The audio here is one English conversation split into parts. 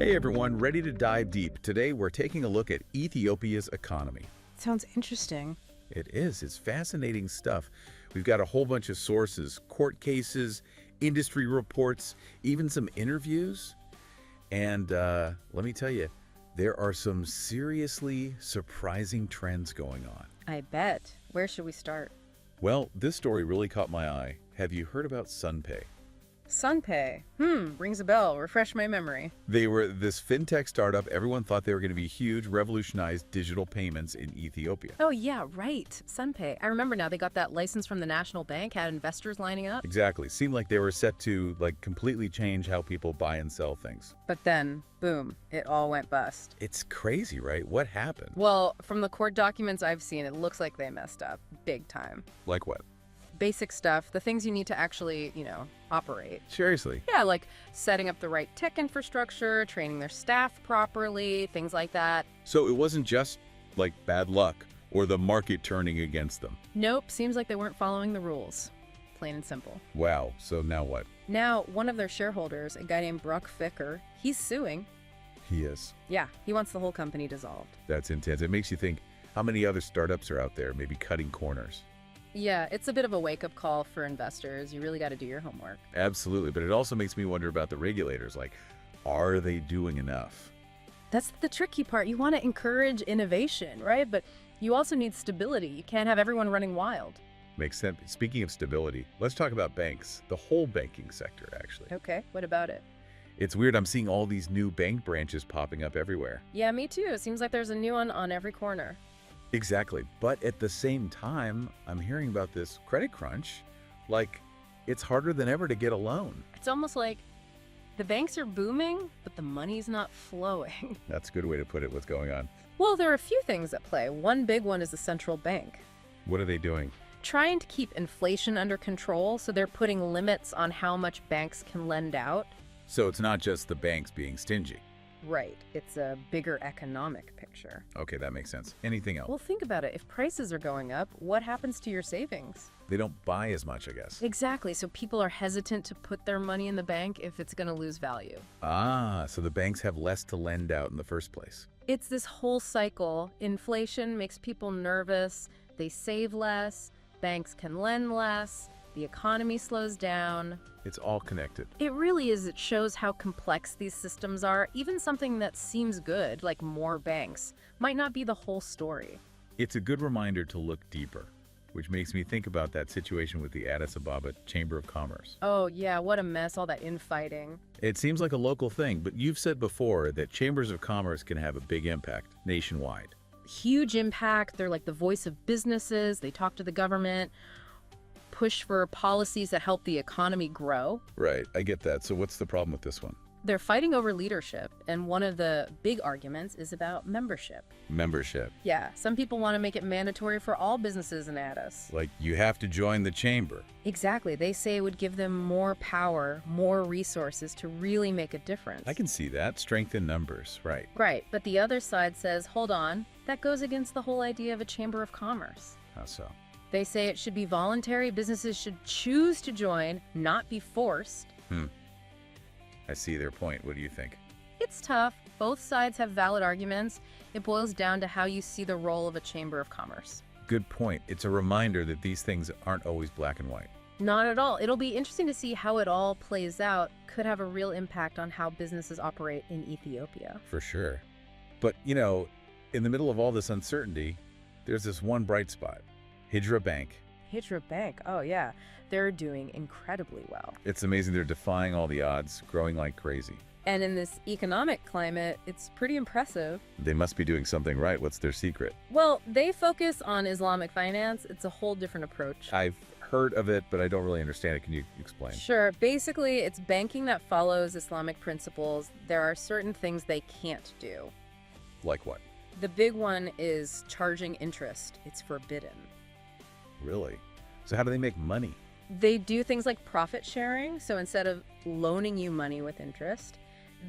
Hey everyone, ready to dive deep. Today we're taking a look at Ethiopia's economy. Sounds interesting. It is. It's fascinating stuff. We've got a whole bunch of sources, court cases, industry reports, even some interviews. And let me tell you, there are some seriously surprising trends going on. I bet. Where should we start? Well, this story really caught my eye. Have you heard about Sunpay? Sunpay. Rings a bell. Refresh my memory. They were this fintech startup. Everyone thought they were going to be huge, revolutionize digital payments in Ethiopia. Oh, yeah, right. Sunpay. I remember now. They got that license from the national bank, had investors lining up. Exactly. Seemed like they were set to completely change how people buy and sell things. But then, boom, it all went bust. It's crazy, right? What happened? Well, from the court documents I've seen, it looks like they messed up big time. Like what? Basic stuff, the things you need to actually, operate. Seriously? Yeah, like setting up the right tech infrastructure, training their staff properly, things like that. So it wasn't just like bad luck or the market turning against them. Nope, seems like they weren't following the rules. Plain and simple. Wow. So now what? Now, one of their shareholders, a guy named Brock Ficker, he's suing. He is. Yeah, he wants the whole company dissolved. That's intense. It makes you think, how many other startups are out there maybe cutting corners? Yeah, it's a bit of a wake-up call for investors. You really got to do your homework. Absolutely. But it also makes me wonder about the regulators. Are they doing enough? That's the tricky part. You want to encourage innovation, right? But you also need stability. You can't have everyone running wild. Makes sense. Speaking of stability, let's talk about banks, the whole banking sector, actually. Okay, what about it? It's weird. I'm seeing all these new bank branches popping up everywhere. Yeah, me too. It seems like there's a new one on every corner. Exactly. But at the same time, I'm hearing about this credit crunch. It's harder than ever to get a loan. It's almost like the banks are booming, but the money's not flowing. That's a good way to put it. What's going on? Well, there are a few things at play. One big one is the central bank. What are they doing? Trying to keep inflation under control, so they're putting limits on how much banks can lend out. So it's not just the banks being stingy. Right. It's a bigger economic picture. Okay, that makes sense. Anything else? Well, think about it. If prices are going up, what happens to your savings? They don't buy as much, I guess. Exactly. So people are hesitant to put their money in the bank if it's going to lose value. So the banks have less to lend out in the first place. It's this whole cycle. Inflation makes people nervous. They save less. Banks can lend less. The economy slows down. It's all connected. It really is. It shows how complex these systems are. Even something that seems good, like more banks, might not be the whole story. It's a good reminder to look deeper, which makes me think about that situation with the Addis Abeba Chamber of Commerce. Oh, yeah, what a mess, all that infighting. It seems like a local thing, but you've said before that chambers of commerce can have a big impact nationwide. Huge impact. They're like the voice of businesses. They talk to the government, push for policies that help the economy grow. Right, I get that. So what's the problem with this one? They're fighting over leadership, and one of the big arguments is about membership. Membership. Yeah, some people want to make it mandatory for all businesses in Addis. Like you have to join the chamber. Exactly. They say it would give them more power, more resources to really make a difference. I can see that. Strength in numbers, right. Right, but the other side says, hold on, that goes against the whole idea of a chamber of commerce. How so? They say it should be voluntary. Businesses should choose to join, not be forced. I see their point. What do you think? It's tough. Both sides have valid arguments. It boils down to how you see the role of a chamber of commerce. Good point. It's a reminder that these things aren't always black and white. Not at all. It'll be interesting to see how it all plays out. Could have a real impact on how businesses operate in Ethiopia. For sure. But, in the middle of all this uncertainty, there's this one bright spot. Hijra Bank. Hijra Bank, oh yeah. They're doing incredibly well. It's amazing. They're defying all the odds, growing like crazy. And in this economic climate, it's pretty impressive. They must be doing something right. What's their secret? Well, they focus on Islamic finance. It's a whole different approach. I've heard of it, but I don't really understand it. Can you explain? Sure. Basically, it's banking that follows Islamic principles. There are certain things they can't do. Like what? The big one is charging interest. It's forbidden. Really? So how do they make money? They do things like profit sharing. So instead of loaning you money with interest,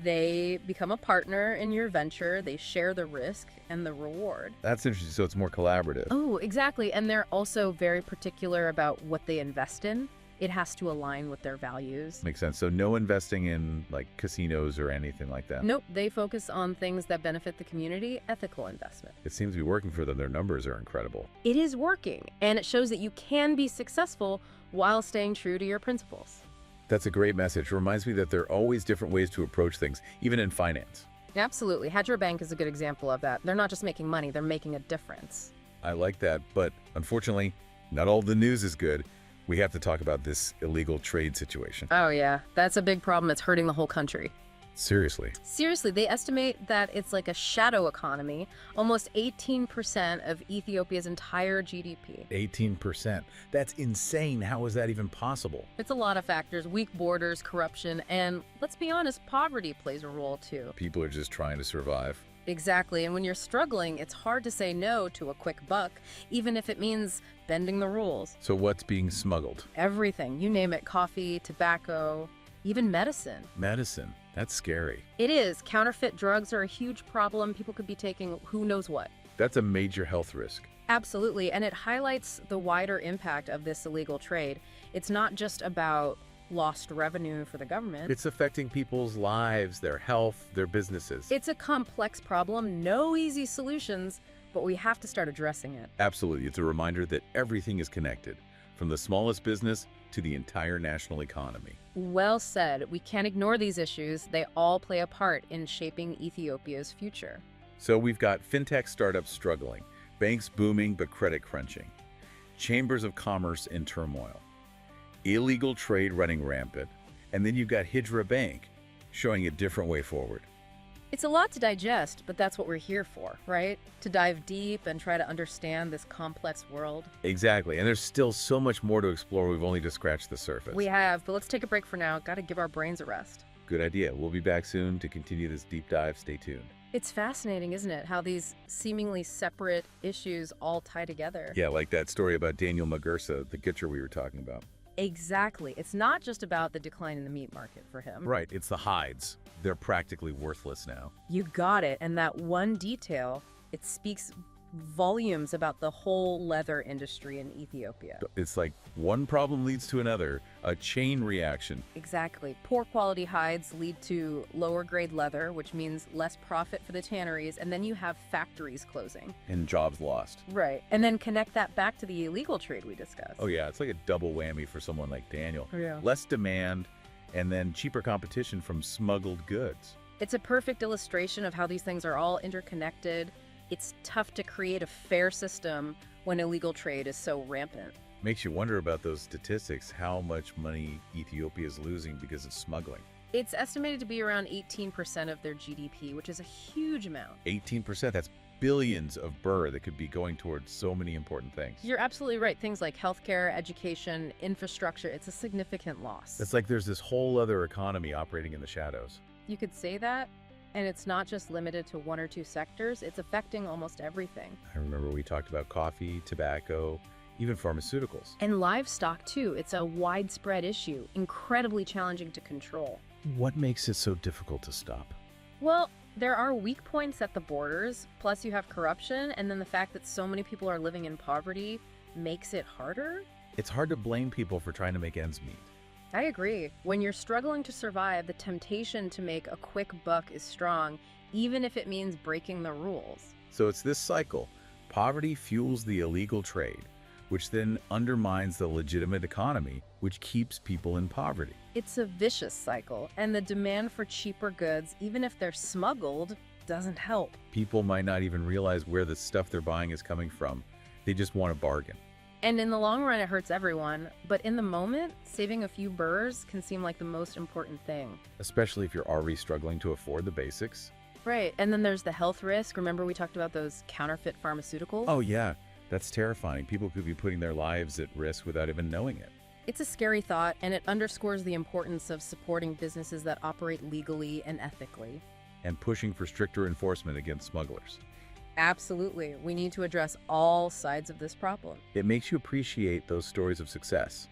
they become a partner in your venture. They share the risk and the reward. That's interesting. So it's more collaborative. Oh, exactly. And they're also very particular about what they invest in. It has to align with their values. Makes sense. So no investing in like casinos or anything like that. Nope, they focus on things that benefit the community, ethical investment. It seems to be working for them. Their numbers are incredible. It is working, and it shows that you can be successful while staying true to your principles. That's a great message. Reminds me that there are always different ways to approach things, even in finance. Absolutely. Hijra Bank is a good example of that. They're not just making money, they're making a difference. I like that, but unfortunately, not all the news is good. We have to talk about this illegal trade situation. Oh yeah, that's a big problem. It's hurting the whole country. Seriously. Seriously, they estimate that it's like a shadow economy, almost 18% of Ethiopia's entire GDP. 18%. That's insane. How is that even possible? It's a lot of factors: weak borders, corruption, and let's be honest, poverty plays a role too. People are just trying to survive. Exactly, and when you're struggling, it's hard to say no to a quick buck, even if it means bending the rules. So what's being smuggled? Everything, you name it: coffee, tobacco, even medicine. Medicine. That's scary. It is. Counterfeit drugs are a huge problem. People could be taking who knows what. That's a major health risk. Absolutely, and it highlights the wider impact of this illegal trade. It's not just about lost revenue for the government. It's affecting people's lives, their health, their businesses. It's a complex problem, no easy solutions, but we have to start addressing it. Absolutely. It's a reminder that everything is connected, from the smallest business to the entire national economy. Well said. We can't ignore these issues. They all play a part in shaping Ethiopia's future. So we've got fintech startups struggling, banks booming but credit crunching, chambers of commerce in turmoil, illegal trade running rampant, and then you've got Hijra Bank showing a different way forward. It's a lot to digest, but that's what we're here for, right? To dive deep and try to understand this complex world. Exactly, and there's still so much more to explore. We've only just scratched the surface. We have, but let's take a break for now. Got to give our brains a rest. Good idea. We'll be back soon to continue this deep dive. Stay tuned. It's fascinating, isn't it? How these seemingly separate issues all tie together. Yeah, like that story about Daniel Magersa, the Gitcher we were talking about. Exactly. It's not just about the decline in the meat market for him. Right, it's the hides. They're practically worthless now. You got it. And that one detail, it speaks volumes about the whole leather industry in Ethiopia. It's like one problem leads to another, a chain reaction. Exactly. Poor quality hides lead to lower grade leather, which means less profit for the tanneries, and then you have factories closing. And jobs lost. Right. And then connect that back to the illegal trade we discussed. Oh yeah, it's like a double whammy for someone like Daniel. Yeah. Less demand, and then cheaper competition from smuggled goods. It's a perfect illustration of how these things are all interconnected. It's tough to create a fair system when illegal trade is so rampant. Makes you wonder about those statistics, how much money Ethiopia is losing because of smuggling. It's estimated to be around 18% of their GDP, which is a huge amount. 18%, that's billions of birr that could be going towards so many important things. You're absolutely right. Things like healthcare, education, infrastructure, it's a significant loss. It's like there's this whole other economy operating in the shadows. You could say that, and it's not just limited to one or two sectors. It's affecting almost everything. I remember we talked about coffee, tobacco, even pharmaceuticals. And livestock, too. It's a widespread issue, incredibly challenging to control. What makes it so difficult to stop? Well, there are weak points at the borders, plus you have corruption, and then the fact that so many people are living in poverty makes it harder. It's hard to blame people for trying to make ends meet. I agree. When you're struggling to survive, the temptation to make a quick buck is strong, even if it means breaking the rules. So it's this cycle. Poverty fuels the illegal trade, which then undermines the legitimate economy, which keeps people in poverty. It's a vicious cycle, and the demand for cheaper goods, even if they're smuggled, doesn't help. People might not even realize where the stuff they're buying is coming from. They just want a bargain. And in the long run, it hurts everyone. But in the moment, saving a few burrs can seem like the most important thing. Especially if you're already struggling to afford the basics. Right. And then there's the health risk. Remember we talked about those counterfeit pharmaceuticals? Oh yeah, that's terrifying. People could be putting their lives at risk without even knowing it. It's a scary thought, and it underscores the importance of supporting businesses that operate legally and ethically. And pushing for stricter enforcement against smugglers. Absolutely. We need to address all sides of this problem. It makes you appreciate those stories of success,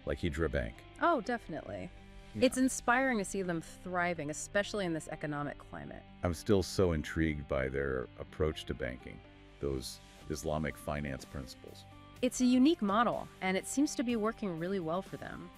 like Hijra Bank. Oh, definitely. Yeah. It's inspiring to see them thriving, especially in this economic climate. I'm still so intrigued by their approach to banking, those Islamic finance principles. It's a unique model, and it seems to be working really well for them.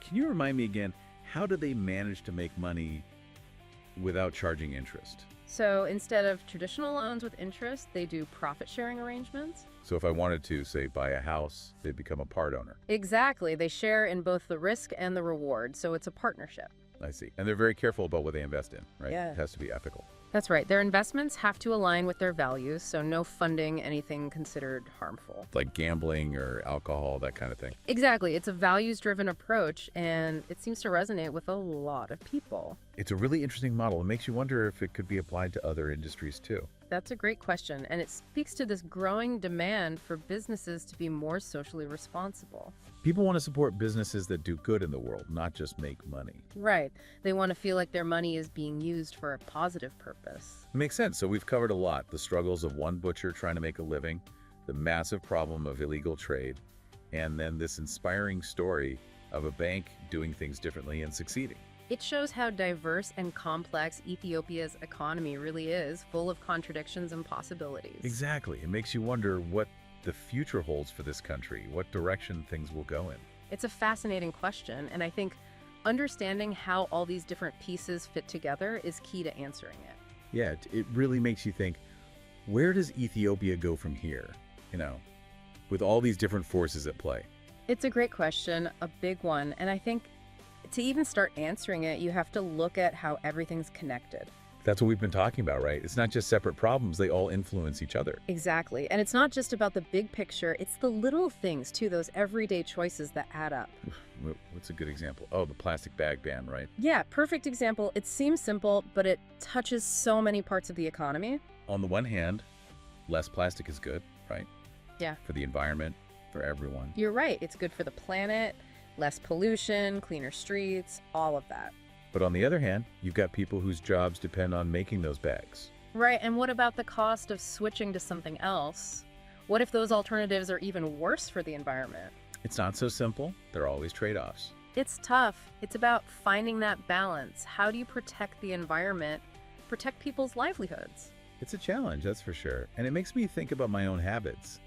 Can you remind me again, how do they manage to make money without charging interest? So instead of traditional loans with interest, they do profit-sharing arrangements. So if I wanted to, say, buy a house, they'd become a part owner. Exactly. They share in both the risk and the reward, so it's a partnership. I see. And they're very careful about what they invest in, right? Yeah. It has to be ethical. That's right. Their investments have to align with their values, so no funding anything considered harmful. Like gambling or alcohol, that kind of thing. Exactly. It's a values-driven approach, and it seems to resonate with a lot of people. It's a really interesting model. It makes you wonder if it could be applied to other industries too. That's a great question, and it speaks to this growing demand for businesses to be more socially responsible. People want to support businesses that do good in the world, not just make money. Right. They want to feel like their money is being used for a positive purpose. It makes sense. So we've covered a lot. The struggles of one butcher trying to make a living, the massive problem of illegal trade, and then this inspiring story of a bank doing things differently and succeeding. It shows how diverse and complex Ethiopia's economy really is, full of contradictions and possibilities. Exactly. It makes you wonder what the future holds for this country, what direction things will go in. It's a fascinating question, and I think understanding how all these different pieces fit together is key to answering it. Yeah, it really makes you think, where does Ethiopia go from here? With all these different forces at play. It's a great question, a big one, and I think to even start answering it, you have to look at how everything's connected. That's what we've been talking about, right? It's not just separate problems, they all influence each other. Exactly. And it's not just about the big picture, it's the little things too, those everyday choices that add up. What's a good example? Oh, the plastic bag ban, right? Yeah, perfect example. It seems simple, but it touches so many parts of the economy. On the one hand, less plastic is good, right? Yeah. For the environment, for everyone. You're right. It's good for the planet, less pollution, cleaner streets, all of that. But on the other hand, you've got people whose jobs depend on making those bags. Right, and what about the cost of switching to something else? What if those alternatives are even worse for the environment? It's not so simple. There are always trade-offs. It's tough. It's about finding that balance. How do you protect the environment, protect people's livelihoods? It's a challenge, that's for sure. And it makes me think about my own habits.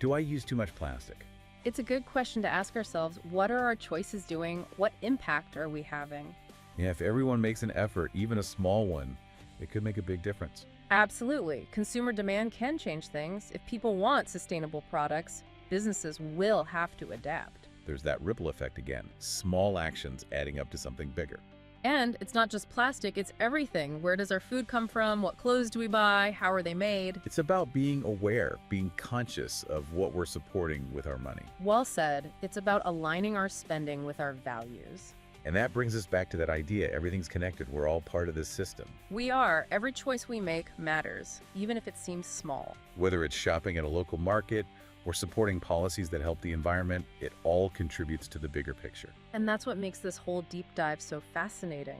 Do I use too much plastic? It's a good question to ask ourselves. What are our choices doing? What impact are we having? Yeah, if everyone makes an effort, even a small one, it could make a big difference. Absolutely. Consumer demand can change things. If people want sustainable products, businesses will have to adapt. There's that ripple effect again. Small actions adding up to something bigger. And it's not just plastic, it's everything. Where does our food come from? What clothes do we buy? How are they made? It's about being aware, being conscious of what we're supporting with our money. Well said. It's about aligning our spending with our values. And that brings us back to that idea, everything's connected. We're all part of this system. We are. Every choice we make matters, even if it seems small. Whether it's shopping at a local market or supporting policies that help the environment, it all contributes to the bigger picture. And that's what makes this whole deep dive so fascinating,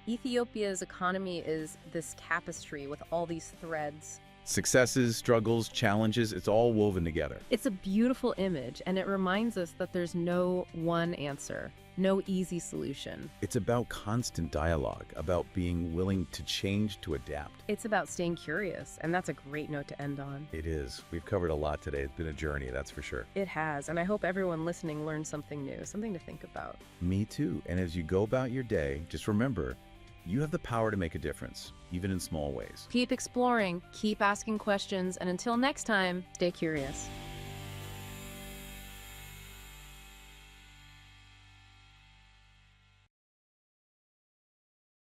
Ethiopia's economy is this tapestry with all these threads. Successes, struggles, challenges, it's all woven together. It's a beautiful image, and it reminds us that there's no one answer, no easy solution. It's about constant dialogue, about being willing to change, to adapt. It's about staying curious, and that's a great note to end on. It is. We've covered a lot today. It's been a journey, that's for sure. It has, and I hope everyone listening learned something new, something to think about. Me too. And as you go about your day, just remember, you have the power to make a difference, even in small ways. Keep exploring, keep asking questions, and until next time, stay curious.